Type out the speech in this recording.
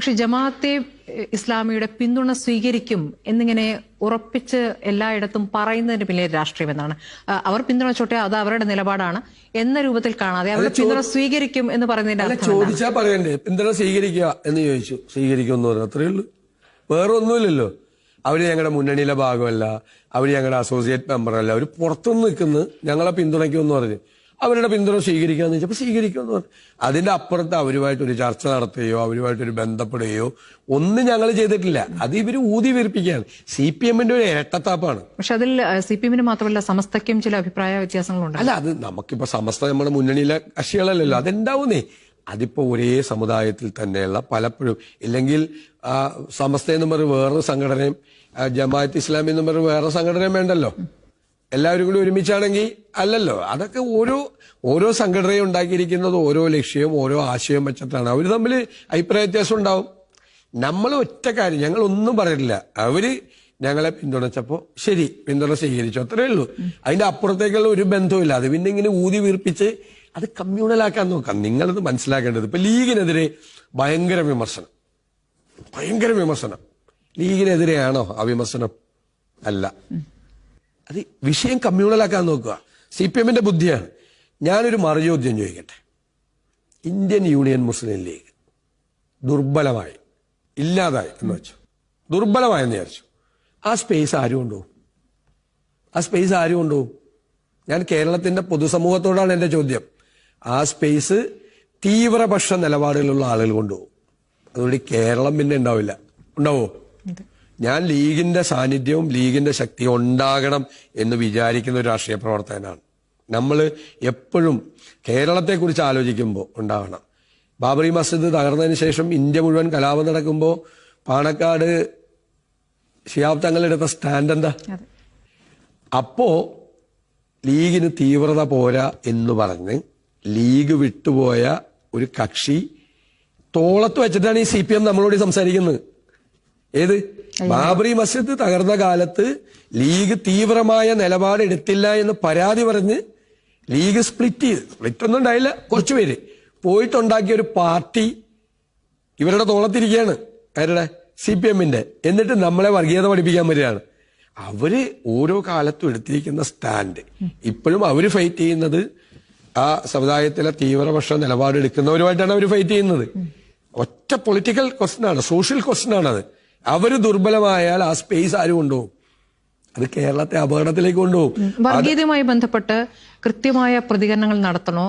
പക്ഷെ ജമാഅത്തെ ഇസ്ലാമിയുടെ പിന്തുണ സ്വീകരിക്കും എന്നിങ്ങനെ ഉറപ്പിച്ച് എല്ലായിടത്തും പറയുന്നതിന് പിന്നിലെ രാഷ്ട്രീയം എന്നാണ്. അവർ പിന്തുണച്ചോട്ടെ, അത് അവരുടെ നിലപാടാണ് എന്ന രൂപത്തിൽ കാണാതെ അവരുടെ പിന്തുണ സ്വീകരിക്കും എന്ന് പറയുന്നതിന്റെ ചോദിച്ചാൽ പറയണ്ടേ പിന്തുണ സ്വീകരിക്കുക എന്ന് ചോദിച്ചു. സ്വീകരിക്കുമെന്ന് പറഞ്ഞു, അത്രയേ ഉള്ളൂ, വേറെ ഒന്നുമില്ലല്ലോ. അവര് ഞങ്ങളുടെ മുന്നണിയിലെ ഭാഗമല്ല, അവര് ഞങ്ങളുടെ അസോസിയേറ്റ് മെമ്പറല്ല, അവര് പുറത്തുനിന്ന് നിൽക്കുന്നു, ഞങ്ങളെ പിന്തുണയ്ക്കുമെന്ന് പറഞ്ഞു. അവരുടെ പിന്തുണ സ്വീകരിക്കാന്ന് വെച്ചപ്പോൾ സ്വീകരിക്കുമെന്ന് പറഞ്ഞു. അതിന്റെ അപ്പുറത്ത് അവരുമായിട്ടൊരു ചർച്ച നടത്തുകയോ അവരുമായിട്ടൊരു ബന്ധപ്പെടുകയോ ഒന്നും ഞങ്ങൾ ചെയ്തിട്ടില്ല. അത് ഇവര് ഊതി വീർപ്പിക്കുകയാണ്. CPM-ന്റെ ഒരു ഇരട്ടത്താപ്പാണ്. പക്ഷെ അതിൽ CPM-ന് മാത്രമല്ല സമസ്തയ്ക്കും ചില അഭിപ്രായ വ്യത്യാസങ്ങളുണ്ട്. അല്ല, അത് നമുക്കിപ്പോ സമസ്ത നമ്മുടെ മുന്നണിയിലെ കക്ഷികളല്ലല്ലോ, അതെന്താവുന്നേ. അതിപ്പോ ഒരേ സമുദായത്തിൽ തന്നെയുള്ള പലപ്പോഴും, ഇല്ലെങ്കിൽ സമസ്ത എന്ന് പറഞ്ഞ വേറൊരു സംഘടനയും ജമാഅത്ത് ഇസ്ലാമി എന്ന് പറഞ്ഞ വേറെ സംഘടനയും വേണ്ടല്ലോ. എല്ലാവരും കൂടി ഒരുമിച്ചാണെങ്കിൽ അല്ലല്ലോ. അതൊക്കെ ഓരോ സംഘടനയും ഉണ്ടാക്കിയിരിക്കുന്നത് ഓരോ ലക്ഷ്യവും ഓരോ ആശയവും വെച്ചിട്ടാണ്. അവർ തമ്മിൽ അഭിപ്രായ വ്യത്യാസം ഉണ്ടാവും. നമ്മൾ ഒറ്റ കാര്യം, ഞങ്ങൾ ഒന്നും പറഞ്ഞിട്ടില്ല. അവര് ഞങ്ങളെ പിന്തുണച്ചപ്പോ ശരി, പിന്തുണ സ്വീകരിച്ചു, അത്രേ ഉള്ളൂ. അതിന്റെ അപ്പുറത്തേക്കുള്ള ഒരു ബന്ധവുമില്ല. അത് പിന്നെ ഇങ്ങനെ ഊതി വീർപ്പിച്ച് അത് കമ്മ്യൂണലാക്കാൻ നോക്കാം. നിങ്ങളത് മനസ്സിലാക്കേണ്ടത്. ഇപ്പൊ ലീഗിനെതിരെ ഭയങ്കര വിമർശനം. ലീഗിനെതിരെയാണോ ആ വിമർശനം? അല്ല, അത് വിഷയം കമ്മ്യൂണലാക്കാൻ നോക്കുക. CPM-ന്റെ ബുദ്ധിയാണ്. ഞാനൊരു മറുചോദ്യം ചോദിക്കട്ടെ. ഇന്ത്യൻ യൂണിയൻ മുസ്ലിം ലീഗ് ദുർബലമായി, ഇല്ലാതായി എന്ന് വെച്ചു, ദുർബലമായെന്ന് വിചാരിച്ചു. ആ സ്പേസ് ആരും കൊണ്ടുപോകും? ഞാൻ കേരളത്തിന്റെ പൊതുസമൂഹത്തോടാണ് എന്റെ ചോദ്യം. ആ സ്പേസ് തീവ്രപക്ഷ നിലപാടുകളുള്ള ആളുകൾ കൊണ്ടുപോകും. അതുകൊണ്ട് കേരളം പിന്നെ ഉണ്ടാവോ? ഞാൻ ലീഗിന്റെ സാന്നിധ്യവും ലീഗിന്റെ ശക്തിയും ഉണ്ടാകണം എന്ന് വിചാരിക്കുന്ന ഒരു രാഷ്ട്രീയ പ്രവർത്തകനാണ്. നമ്മൾ എപ്പോഴും കേരളത്തെക്കുറിച്ച് ആലോചിക്കുമ്പോൾ ഉണ്ടാകണം. ബാബറി മസ്ജിദ് തകർന്നതിന് ശേഷം ഇന്ത്യ മുഴുവൻ കലാപം നടക്കുമ്പോൾ പാണക്കാട് ശിഹാബ് തങ്ങളെടുത്ത സ്റ്റാൻഡ് എന്താ? അപ്പോ ലീഗിന് തീവ്രത പോരാ എന്ന് പറഞ്ഞ് ലീഗ് വിട്ടുപോയ ഒരു കക്ഷി തോളത്ത് വെച്ചിട്ടാണ് ഈ CPM നമ്മളോട് സംസാരിക്കുന്നത്. ഏത്? ബാബറി മസ്ജിദ് തകർന്ന കാലത്ത് ലീഗ് തീവ്രമായ നിലപാടെടുത്തില്ല എന്ന് പരാതി പറഞ്ഞ് ലീഗ് സ്പ്ലിറ്റ് ഒന്നും ഉണ്ടായില്ല, കുറച്ചുപേര് പോയിട്ടുണ്ടാക്കിയ ഒരു പാർട്ടി ഇവരുടെ തോളത്തിരിക്കുകയാണ്. ആരുടെ? CPM-ന്റെ. എന്നിട്ട് നമ്മളെ വർഗീയത പഠിപ്പിക്കാൻ വരികയാണ്. അവര് ഓരോ കാലത്തും എടുത്തിരിക്കുന്ന സ്റ്റാൻഡ്, ഇപ്പോഴും അവര് ഫൈറ്റ് ചെയ്യുന്നത് ആ സമുദായത്തിലെ തീവ്രപക്ഷ നിലപാടെടുക്കുന്നവരുമായിട്ടാണ് അവർ ഫൈറ്റ് ചെയ്യുന്നത്. ഒറ്റ പൊളിറ്റിക്കൽ ക്വസ്റ്റ്യൻ ആണ്, സോഷ്യൽ ക്വസ്റ്റ്യൻ ആണത്. അവര് ദുർബലമായാൽ ആ സ്പേസ് ആര് കൊണ്ടുപോകും? അത് കേരളത്തെ അപകടത്തിലേക്ക് കൊണ്ടുപോകും. വർഗീയതയുമായി ബന്ധപ്പെട്ട് കൃത്യമായ പ്രതികരണങ്ങൾ നടത്തണോ?